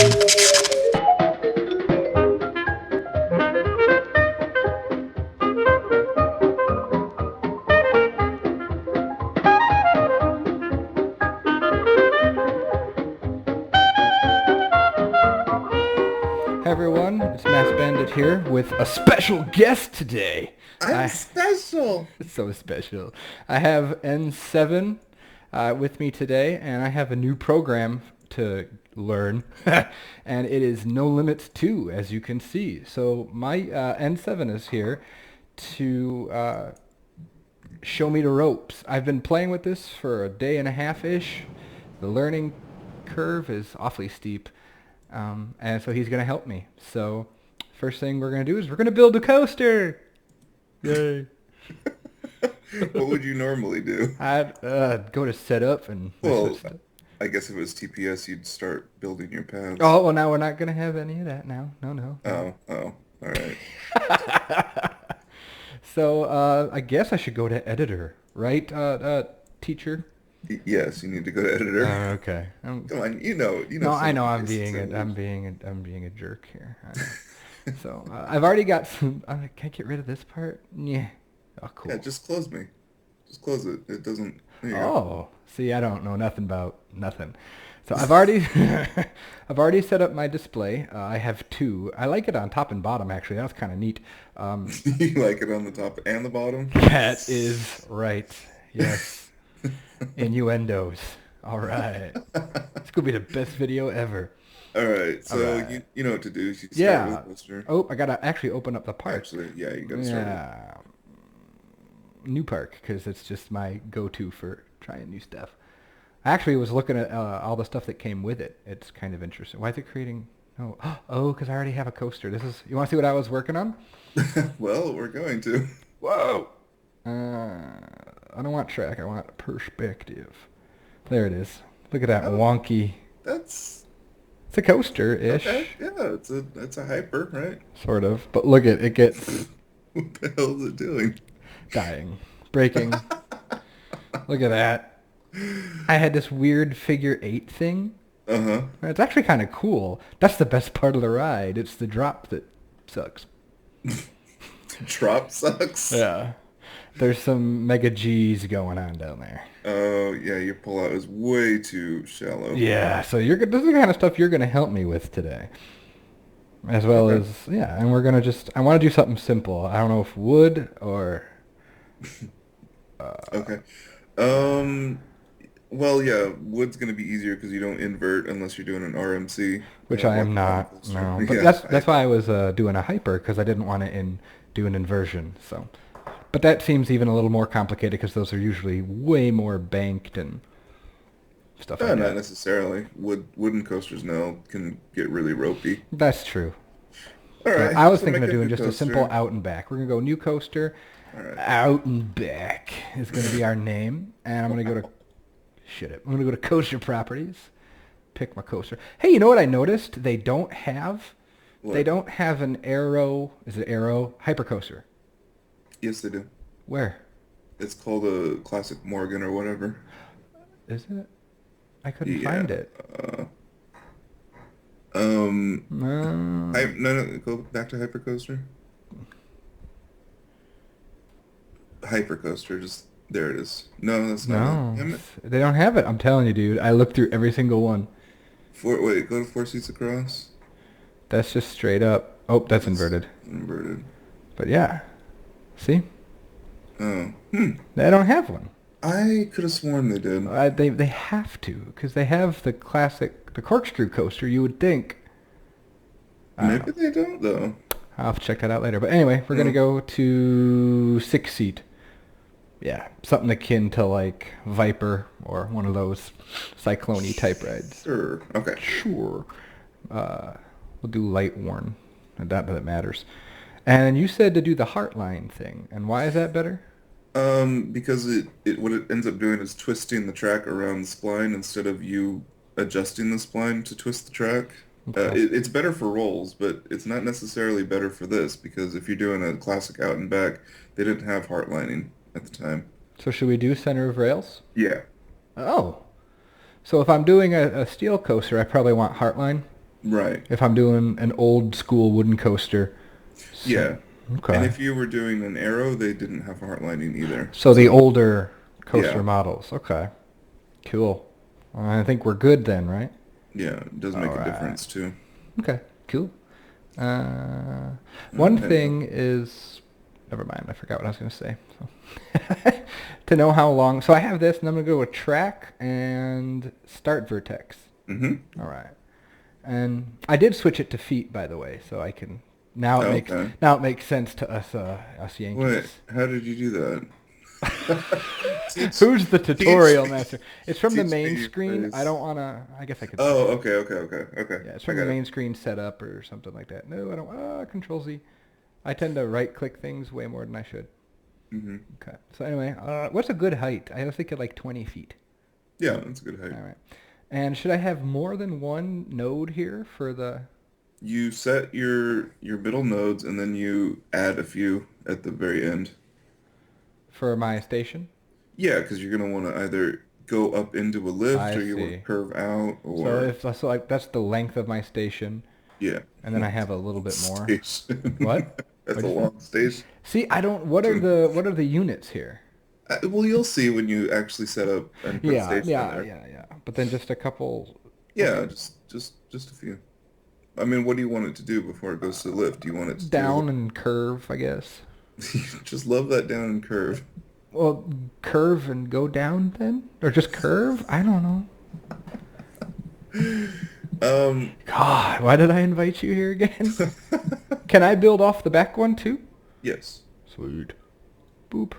Everyone, it's Mass Bandit here with a special guest today. I'm special. It's so special. I have N7 with me today, and I have a new program to learn, and it is NoLimits 2, as you can see. So my N7 is here to show me the ropes. I've been playing with this for a day and a half-ish. The learning curve is awfully steep. And so he's going to help me. So first thing we're going to do is we're going to build a coaster. Yay. What would you normally do? I'd go to setup and... Well, I guess if it was TPS, you'd start building your paths. Oh, well, now we're not going to have any of that now. No. Oh, all right. So I guess I should go to editor, right, teacher? Yes, you need to go to editor. Okay. Come on, you know. No, I know I'm being a jerk here. So I've already got some. Can I get rid of this part? Yeah. Oh, cool. Yeah, just close me. Just close it. It doesn't. There you go. Oh, see, I don't know nothing about nothing. So I've already set up my display. I have two. I like it on top and bottom, actually. That's kind of neat. You like it on the top and the bottom? That is right. Yes. Innuendos. All right. It's going to be the best video ever. All right. So right. You know what to do. You start with the poster. Oh, I got to actually open up the park. Actually, yeah, you got to start with New park, because it's just my go-to for trying new stuff. I actually was looking at all the stuff that came with it. It's kind of interesting. Why is it creating... Oh, because I already have a coaster. You want to see what I was working on? Well, we're going to. Whoa! I don't want track. I want perspective. There it is. Look at that wonky... It's a coaster-ish. Okay. Yeah, it's a hyper, right? Sort of. But look at it gets... What the hell is it doing? Dying. Breaking. Look at that. I had this weird figure 8 thing. Uh-huh. It's actually kind of cool. That's the best part of the ride. It's the drop that sucks. Drop sucks? Yeah. There's some mega G's going on down there. Oh, yeah, your pullout is way too shallow. Yeah, so this is the kind of stuff you're going to help me with today. As well as, yeah, and we're going to I want to do something simple. I don't know if wood or... Okay. Well, yeah, wood's going to be easier because you don't invert unless you're doing an RMC. Which I am not, no. But Yeah, that's why I was doing a hyper, because I didn't want to do an inversion, so... But that seems even a little more complicated because those are usually way more banked and stuff like that. Not necessarily. Wooden coasters now can get really ropey. That's true. All right. I was so thinking of make doing new just a coaster. simple out and back. We're going to go new coaster. All right. Out and back is going to be our name. And I'm going to go to... I'm going to go to coaster properties. Pick my coaster. Hey, you know what I noticed? They don't have... What? They don't have an Aero... Is it Aero? Hypercoaster. Yes, they do. Where? It's called a Classic Morgan or whatever. Is it? I couldn't find it. No, go back to Hypercoaster. Hypercoaster, just there it is. No, that's not it. Damn it. They don't have it. I'm telling you, dude. I looked through every single one. Wait, go to 4 seats across. That's just straight up. Oh, that's inverted. Inverted. But yeah. See? Oh. They don't have one. I could have sworn they did. They have to, because they have the corkscrew coaster, you would think. Maybe they don't, though. I'll have to check that out later. But anyway, we're going to go to 6 seat. Yeah, something akin to like Viper or one of those Cyclone type rides. Sure. Okay. Sure. We'll do light worn. Not that matters. And you said to do the Heartline thing. And why is that better? Because what it ends up doing is twisting the track around the spline instead of you adjusting the spline to twist the track. Okay. It's better for rolls, but it's not necessarily better for this, because if you're doing a classic out and back, they didn't have heartlining at the time. So should we do center of rails? Yeah. Oh. So if I'm doing a steel coaster, I probably want heartline? Right. If I'm doing an old school wooden coaster. Yeah. Okay. And if you were doing an arrow, they didn't have heart lining either. So the older coaster Yeah. models. Okay. Cool. Well, I think we're good then, right? Yeah, it does make All a right. difference too. Okay. Cool. One thing is, never mind. I forgot what I was going to say. So. To know how long. So I have this, and I'm going to go with track and start vertex. Mm-hmm. All right. And I did switch it to feet, by the way, so I can. Now it makes sense to us Yankees. Wait, how did you do that? Who's the tutorial master? It's from the teach main me, screen. please. I don't want to. I guess I could. Oh, say okay. Yeah, it's from the main screen setup or something like that. No, I don't. Control Z. I tend to right-click things way more than I should. Mm-hmm. Okay. So anyway, what's a good height? I was thinking like 20 feet. Yeah, that's a good height. All right. And should I have more than one node here for the... You set your middle nodes, and then you add a few at the very end. For my station? Yeah, because you're going to want to either go up into a lift, I or you want to see. curve out, or... So like that's the length of my station. Yeah. And then I have a little bit more. Station. What? That's What'd a you say? long station. See, I don't... What are the units here? Well, you'll see when you actually set up and put a station in there. Yeah. But then just a couple... Yeah, Okay. just a few. I mean, what do you want it to do before it goes to lift? Do you want it to Down and curve, I guess. Just love that down and curve. Well, curve and go down then? Or just curve? I don't know. God, why did I invite you here again? Can I build off the back one too? Yes. Sweet. Boop.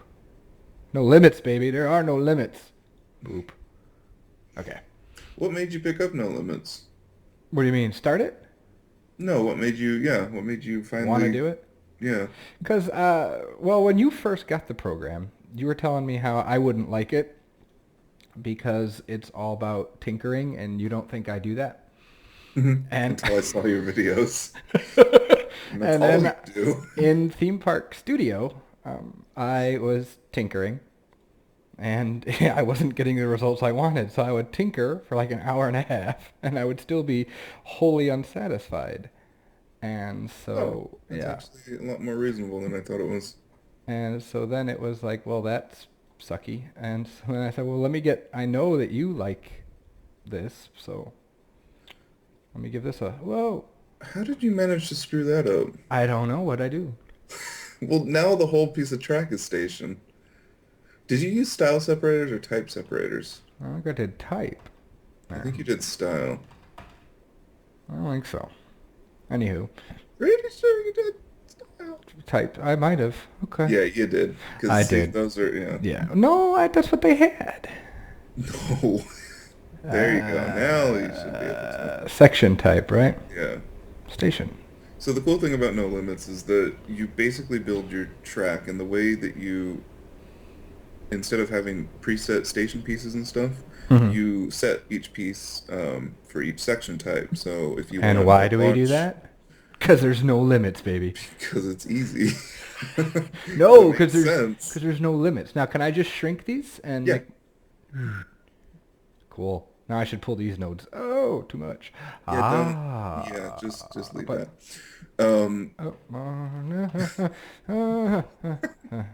No limits, baby. There are no limits. Boop. Okay. What made you pick up NoLimits? What do you mean? Start it? No, what made you finally... Want to do it? Yeah. Because, well, when you first got the program, you were telling me how I wouldn't like it because it's all about tinkering, and you don't think I do that. And Until I saw your videos. And that's and all then you do. in Theme Park Studio, I was tinkering, and I wasn't getting the results I wanted. So I would tinker for like an hour and a half, and I would still be wholly unsatisfied. And so, That's yeah. actually a lot more reasonable than I thought it was. And so then it was like, well, that's sucky. And so then I said, well, I know that you like this, so let me give this a, whoa. How did you manage to screw that up? I don't know what I do. Well, now the whole piece of track is station. Did you use style separators or type separators? I think I did type. I think you did style. I don't think so. Anywho. Pretty sure you did style. Type. I might have. Okay. Yeah, you did. I did. Those are, yeah. Yeah. No, that's what they had. No. There you go. Now you should be able to. Section type, right? Yeah. Station. So the cool thing about NoLimits is that you basically build your track in the way that you, instead of having preset station pieces and stuff, you set each piece for each section type. So if you want And why do we do that? Because there's no limits, baby. Because it's easy. No, because there's no limits. Now, can I just shrink these and? Yeah. Cool. Now I should pull these nodes. Oh, too much. Yeah, just leave that.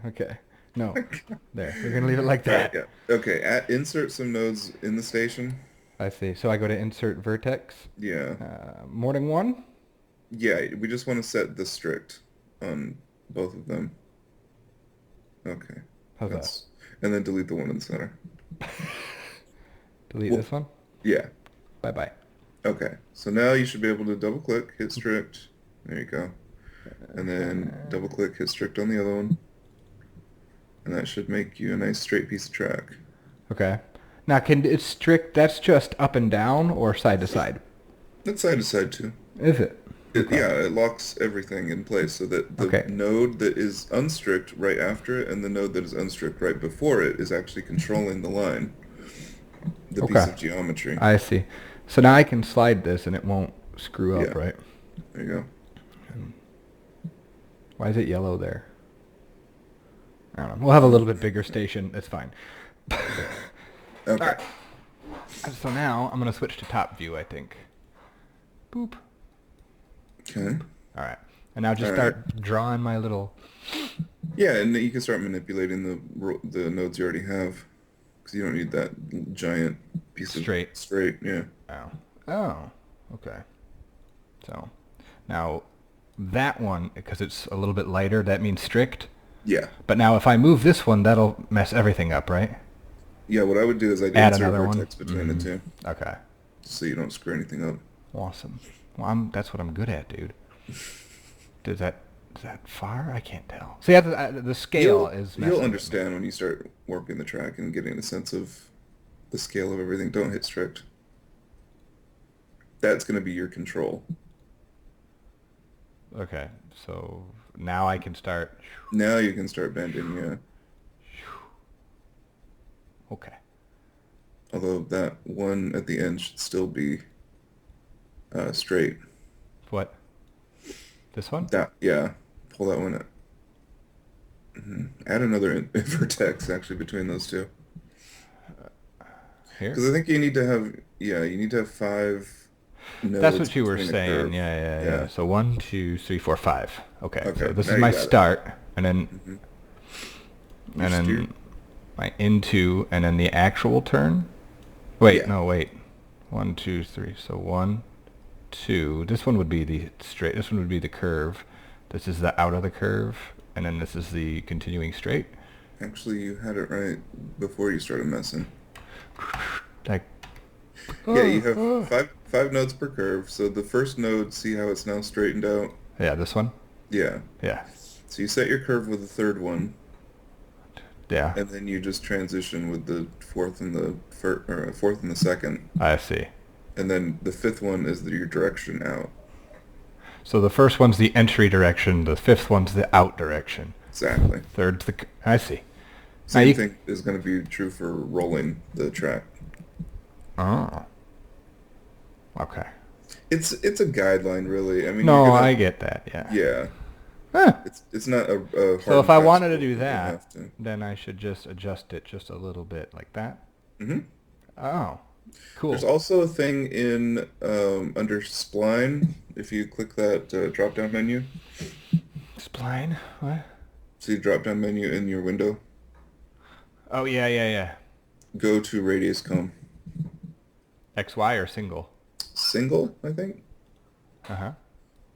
Okay. No. There. We're gonna leave it like that. Yeah. Okay. Insert some nodes in the station. I see. So I go to insert vertex. Yeah. More than one? Yeah. We just want to set the strict on both of them. Okay. How's that? And then delete the one in the center. Delete this one? Yeah. Bye-bye. Okay. So now you should be able to double click, hit strict. There you go. And then double click, hit strict on the other one. And that should make you a nice straight piece of track. Okay. Now, it's strict, that's just up and down or side to side? That's side to side too. Is it? Yeah, it locks everything in place so that the node that is unstrict right after it and the node that is unstrict right before it is actually controlling the line. The piece of geometry. I see. So now I can slide this and it won't screw up, right? There you go. Why is it yellow there? I don't know. We'll have a little bit bigger station. It's fine. Okay. All right. So now I'm going to switch to top view, I think. Boop. Okay. All right. And now just All right. start drawing my little... Yeah, and then you can start manipulating the nodes you already have, because you don't need that giant piece of Straight. straight. Yeah. Oh. Oh. Okay. So now that one, because it's a little bit lighter, that means strict. Yeah. But now if I move this one, that'll mess everything up, right? Yeah, what I would do is I'd Add insert another one. vertex between the two, Okay. so you don't screw anything up. Awesome. Well, that's what I'm good at, dude. Is that far? I can't tell. See, the scale is messing You'll with me. understand when you start warping the track and getting a sense of the scale of everything. Don't hit strict. That's going to be your control. Okay, so now I can start. Now you can start bending, yeah. Okay. Although that one at the end should still be straight. What? This one? Yeah. Pull that one up. Add another vertex actually between those two. Here? Because I think you need to have 5 nodes. That's what you were between a saying. curve. Yeah. So 1, 2, 3, 4, 5. Okay. Okay, So this now is you my got it. start, and then Your steer. my into, and then the actual turn. Wait, Yeah. no, wait. 1, 2, 3. So 1, 2. This one would be the straight. This one would be the curve. This is the out of the curve, and then this is the continuing straight. Actually, you had it right before you started messing. Like. Yeah, you have five nodes per curve. So the first node, see how it's now straightened out? Yeah, this one. Yeah. Yeah. So you set your curve with the third one, Yeah. and then you just transition with the fourth and the fourth and the second, I see. and then the fifth one is your direction out. So the first one's the entry direction. The fifth one's the out direction. Exactly. Third's the. I see. Same thing is going to be true for rolling the track. Oh. Okay. It's a guideline, really. I mean, No, I get that. Yeah. Yeah. Huh. It's not a hard So if and I fast wanted to rule. do You that, have to. then I should just adjust it just a little bit like that. Mm-hmm. Oh. Cool. There's also a thing in under spline. If you click that drop-down menu, Spline? What? see drop-down menu in your window. Oh, yeah. Go to radius comb. XY or single? Single, I think. Uh-huh.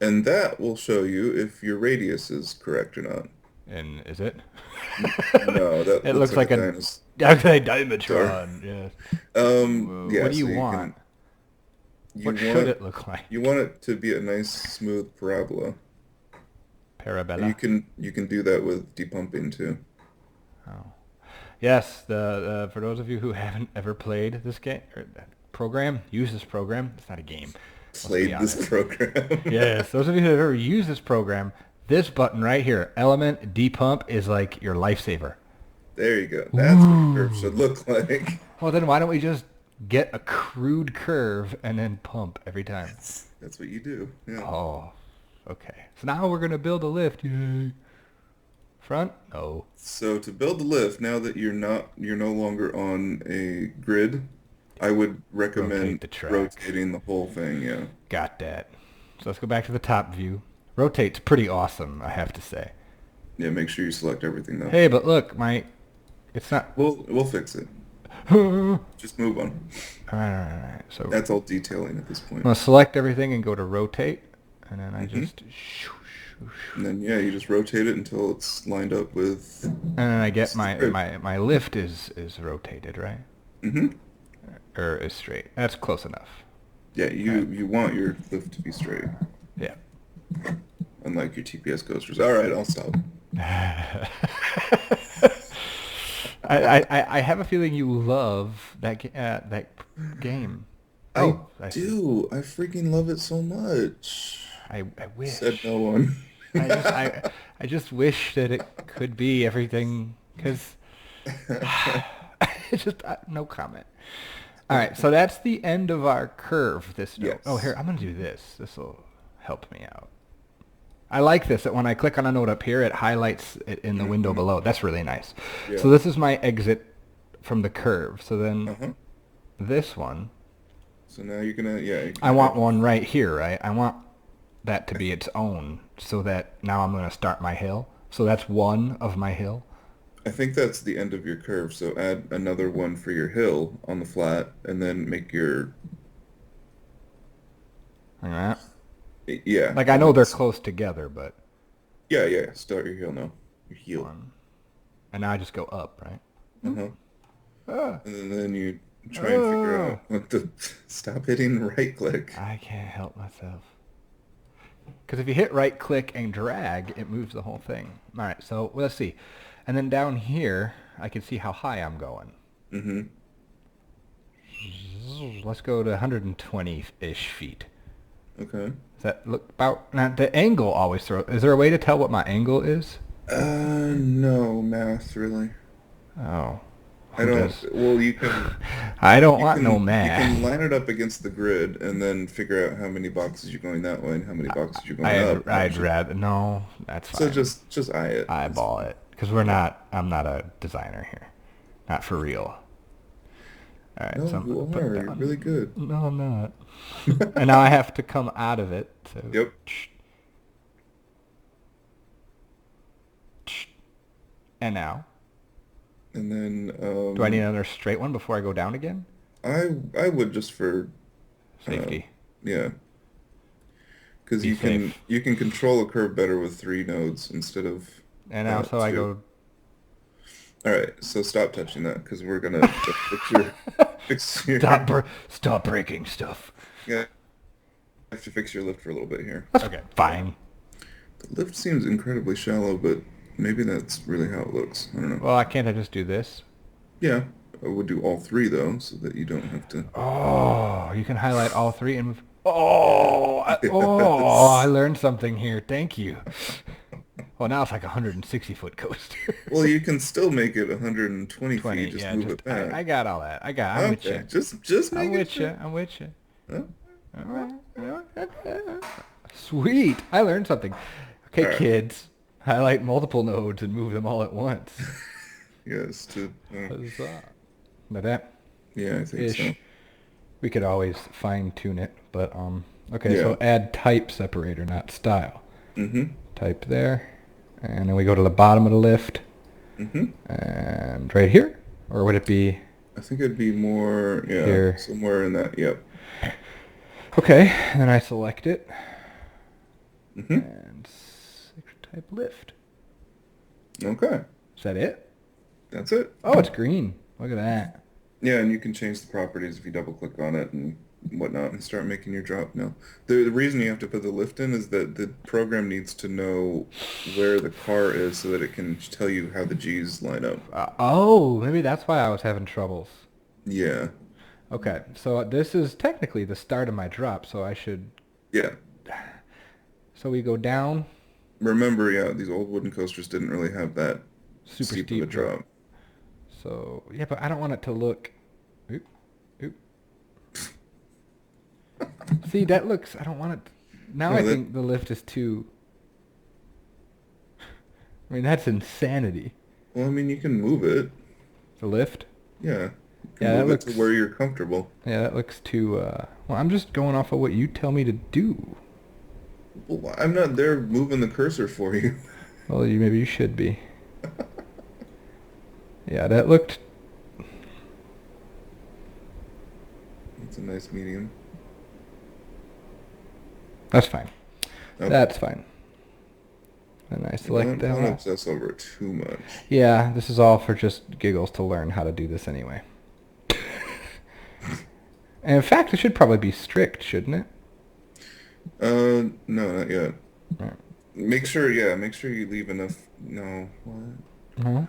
And that will show you if your radius is correct or not. And is it? No, that It looks like a dinosaur. Okay, Dimetron. Yes. Yeah, What do you so you want? You What want, should it look like? You want it to be a nice smooth parabola. Parabella. And you can do that with depumping too. Oh. Yes, the for those of you who haven't ever played this game or program, use this program. It's not a game. Let's be Played this honest. program. Yes, those of you who have ever used this program, this button right here, element depump, is like your lifesaver. There you go. That's what the curve should look like. Well, then why don't we just get a crude curve and then pump every time? That's what you do. Yeah. Oh, okay. So now we're gonna build a lift. Yay. Front? No. So to build the lift, now that you're no longer on a grid, I would Rotate recommend the track. rotating the whole thing. Yeah. Got that. So let's go back to the top view. Rotate's pretty awesome, I have to say. Yeah. Make sure you select everything though. Hey, but look, it's not. We'll fix it. All Just move on. right. So That's all detailing at this point. I'm gonna select everything and go to rotate, and then I Mm-hmm. just, And then you just rotate it until it's lined up with. and then I get my Straight. my lift is rotated, right? Mm-hmm. Or is straight. That's close enough. Yeah. You want your lift to be straight, Yeah. unlike your TPS coasters. All right, I'll stop. I have a feeling you love that game. I see. do. I freaking love it so much. I wish. Said no one. I just wish that it could be everything, because it's just no comment. All right, so that's the end of our curve. This node. Yes. Oh, here, I'm going to do this. This will help me out. I like this, that when I click on a node up here, it highlights it in the window below. That's really nice. Yeah. So this is my exit from the curve. So then Uh-huh. this one, So now you're gonna, yeah. I want one right here, right? I want that to be its own, so that now I'm going to start my hill. So that's one of my hill. I think that's the end of your curve. So add another one for your hill on the flat, and then make your, Like that. yeah. Like I know they're close together, but Yeah, yeah. Start your hill now. Your heel. one. And now I just go up, right? Uh-huh. Ah. And then you try and figure Oh. out what to stop hitting right click. I can't help myself. Because if you hit right click and drag, it moves the whole thing. All right, so let's see. And then down here, I can see how high I'm going. Mm-hmm. Let's go to 120-ish feet. Okay. Does that look about... Now, the angle always throws... Is there a way to tell what my angle is? No math, really. Oh. I don't, well, you can... I don't You want can, no you math. can line it up against the grid and then figure out how many boxes you're going that way and how many boxes you're going up. I'd rather... No, that's fine. So just eye it. Eyeball it. Because we're not... I'm not a designer here. Not for real. All right, No, so I'm you gonna put are. that You're on. really good. No, I'm not. And now I have to come out of it. So. Yep. And now? And then Do I need another straight one before I go down again? I would just for Safety. yeah. Because Be safe. you can control a curve better with 3 nodes instead of And now, so I 2. go... All right, so stop touching that because we're gonna fix your Stop breaking stuff. yeah. Have to fix your lift for a little bit here. Okay, fine. The lift seems incredibly shallow, but maybe that's really how it looks. I don't know. Well, can't I just do this? Yeah, I would do all 3 though, so that you don't have to. Oh, you can highlight all 3 and move... I learned something here. Thank you. Well, now it's like a 160-foot coaster. Well, you can still make it 120 20, feet. Just yeah, move it back. I got all that. I'm with Okay, you. just make I'm it. with you. I'm with you. Oh, All right. Sweet. I learned something. Okay, All right. kids. Highlight multiple nodes and move them all at once. yes. Huzzah. Now that Yeah, I think so. ish. We could always fine tune it, but okay, Yeah. so add type separator, not style. Mm-hmm. Type there. And then we go to the bottom of the lift. Mm-hmm. And right here? Or would it be... I think it'd be more, yeah, Here. somewhere in that. Yep. Okay, and then I select it. Mm-hmm. And type lift. Okay, Is that it? that's it. Oh, it's green. Look at that. Yeah, and you can change the properties if you double click on it and whatnot and start making your drop now. The reason you have to put the lift in is that the program needs to know where the car is so that it can tell you how the G's line up. Oh, maybe that's why I was having troubles. Yeah. Okay, so this is technically the start of my drop, so I should... Yeah. So we go down. Remember, yeah, these old wooden coasters didn't really have that Super steep steep of a drop. So, yeah, but I don't want it to look... Oop, oop. See, that looks... I don't want it... Now No, I that- think the lift is too... I mean, that's insanity. Well, I mean, you can move it. The lift? Yeah. You can Yeah, that move it looks... to where you're comfortable. Yeah, that looks too... Well, I'm just going off of what you tell me to do. Well, I'm not there moving the cursor for you. Well, maybe you should be. Yeah, that looked... It's a nice medium. That's fine. Okay. That's fine. And I select that Don't one. obsess over it too much. Yeah, this is all for just giggles to learn how to do this anyway. And in fact, it should probably be strict, shouldn't it? No, not yet. Right. Make sure you leave enough. No, what? Uh-huh.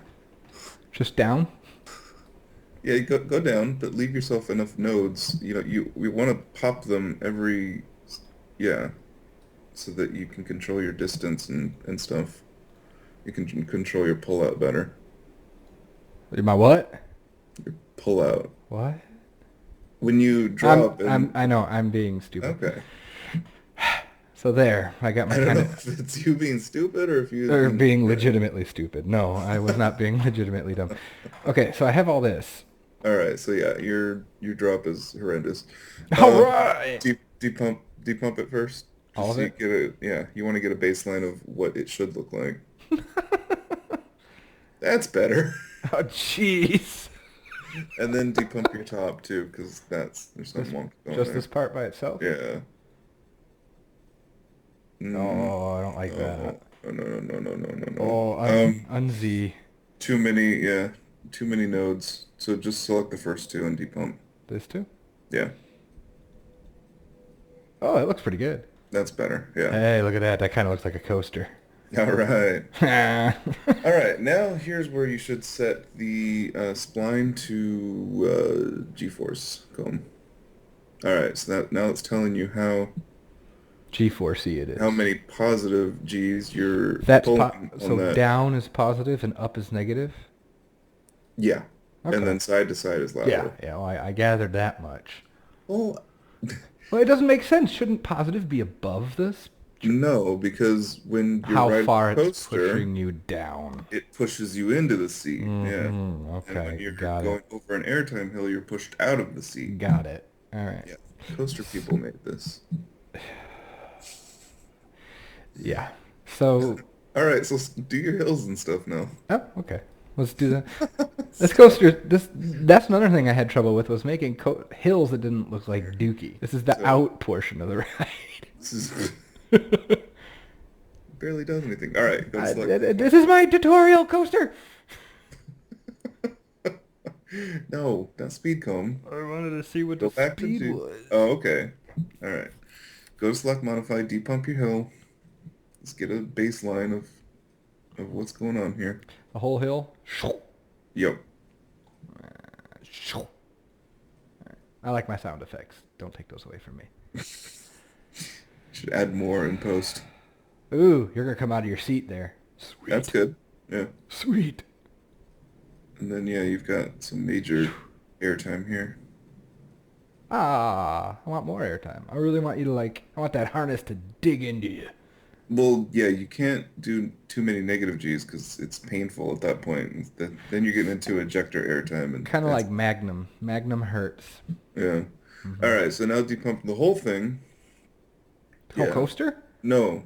Just down? Yeah, you go down, but leave yourself enough nodes. You know, we want to pop them every, yeah, so that you can control your distance and stuff. You can control your pull out better. My what? Your pull out. What? When you drop I know, I'm being stupid. Okay. So there, I got my I don't kind know of... if it's you being stupid or if you... Or being legitimately stupid. No, I was not being legitimately dumb. Okay, so I have all this. All right, so yeah, your drop is horrendous. All Um, right. depump it first, All just of so you it? get you want to get a baseline of what it should look like. That's better. Oh, jeez. And then depump your top too, because there's This, something wrong going just there. this part by itself? Yeah. Oh, I don't like that. No. No, no, no, no, no, no, no. Oh, unz. Too many, yeah, too many nodes. So just select the first two and depump. This too? Yeah, Oh, it looks pretty good. that's better. Yeah. Hey, look at that. That kind of looks like a coaster. All right. Ah. All right. Now here's where you should set the spline to G-force comb. All right. So now it's telling you G4C it how is. many positive G's you're That's pulling on so that. down is positive and up is negative? Yeah. And Okay. then side to side is Yeah, lateral. yeah, well, I gathered that much. Well, Well, it doesn't make sense. Shouldn't positive be above this? no, because when you're How riding far the it's coaster, pushing you down. it pushes you into the seat. Yeah. Mm-hmm. And when Okay, you're got going it. over an airtime hill, you're pushed out of the seat. Got it. All right. Yeah. Coaster people made this. Yeah. So, All right, so do your hills and stuff now. oh, okay. Let's do that. This coaster, that's another thing I had trouble with was making hills that didn't look like Dookie. This is the So out portion of the ride. this is barely does anything. All right, go to This is my tutorial coaster. No, not speed comb. I wanted to see what Go the back to speed do. was. Oh, okay. All right. Go to select modify, depump your hill. Let's get a baseline of what's going on here. The whole hill. Yep. I like my sound effects. Don't take those away from me. Should add more in post. Ooh, you're gonna come out of your seat there. Sweet. That's good. Yeah. Sweet. And then yeah, you've got some major airtime here. Ah, I want more airtime. I really want you to I want that harness to dig into you. Well, yeah, you can't do too many negative G's because it's painful at that point. Then you're getting into ejector airtime and Kind of like Magnum. Magnum hurts. yeah. All right, so now depump the whole thing. Whole Yeah. coaster? No.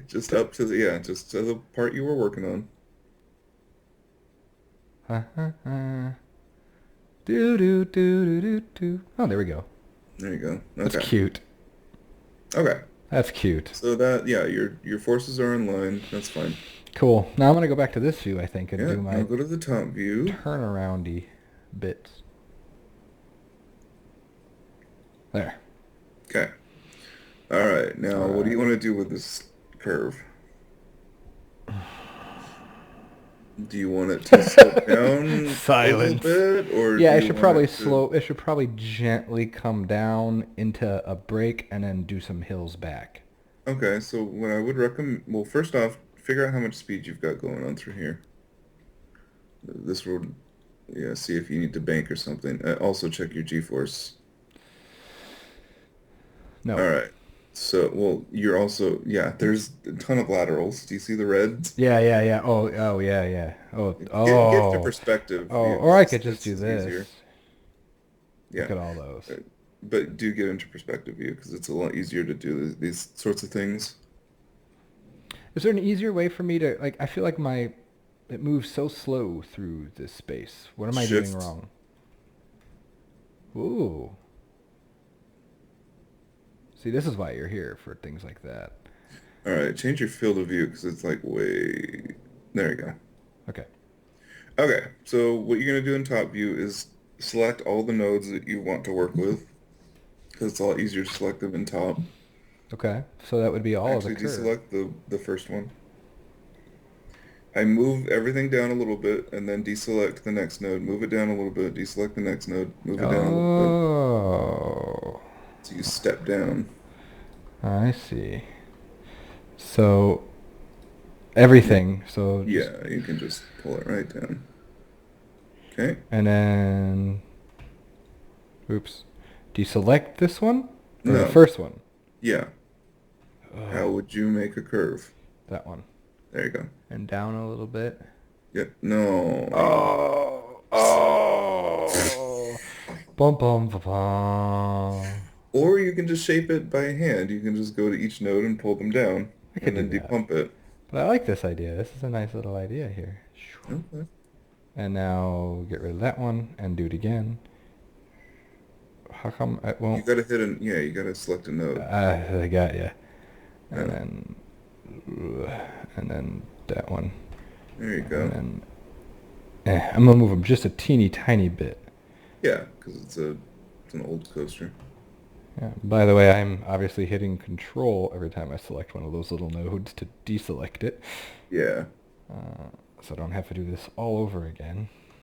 Just up to just to the part you were working on. Do do do do do do. Oh, there we go. There you go. That's Okay. cute. Okay. That's cute. So your forces are in line. That's fine. Cool. Now I'm gonna go back to this view, I think, and Yeah. do Now my go to the top view. turnaroundy bits. There. Okay. All right. Now, what do you want to do with this curve? Do you want it to slow down Silence. a little bit, or Yeah, do it you should want probably it to... It should probably gently come down into a break and then do some hills back. Okay, so what I would recommend, well, first off, figure out how much speed you've got going on through here. This road, yeah, see if you need to bank or something. Also check your G-force. No. All right. So, well, you're also, yeah, there's a ton of laterals. Do you see the red? Yeah, yeah, yeah. Oh, yeah, yeah. Oh, Get oh. to perspective. Oh, Yeah, or I could just do it's this. easier. Look Yeah. at all those. But do get into perspective view because it's a lot easier to do these sorts of things. Is there an easier way for me to I feel like it moves so slow through this space. What am I doing Shift. wrong? Ooh. See, this is why you're here, for things like that. All right, change your field of view because it's like way... There you go. Okay. Okay, so what you're going to do in top view is select all the nodes that you want to work with because it's a lot easier to select them in top. Okay. So that would be all Actually, of the curve. deselect the first one. I move everything down a little bit and then deselect the next node. Move it down a little bit, deselect the next node, move it down a little bit. Oh. So you step down. I see. So everything. So Yeah, you can just pull it right down. Okay. and then oops. Deselect this one? Or the No. first one? Yeah. How would you make a curve? That one. There you go. And down a little bit. Yep. No. Oh. Bum bum ba bum. Or you can just shape it by hand. You can just go to each node and pull them down I could and do then that. depump it. But I like this idea. This is a nice little idea here. Okay. And now get rid of that one and do it again. How come it You won't? gotta hit an, yeah, you gotta select a node. I got you. And Yeah, then, and then that one. there you And go. then, I'm gonna move them just a teeny tiny bit. Yeah, because it's an old coaster. Yeah. By the way, I'm obviously hitting Control every time I select one of those little nodes to deselect it. Yeah. So I don't have to do this all over again.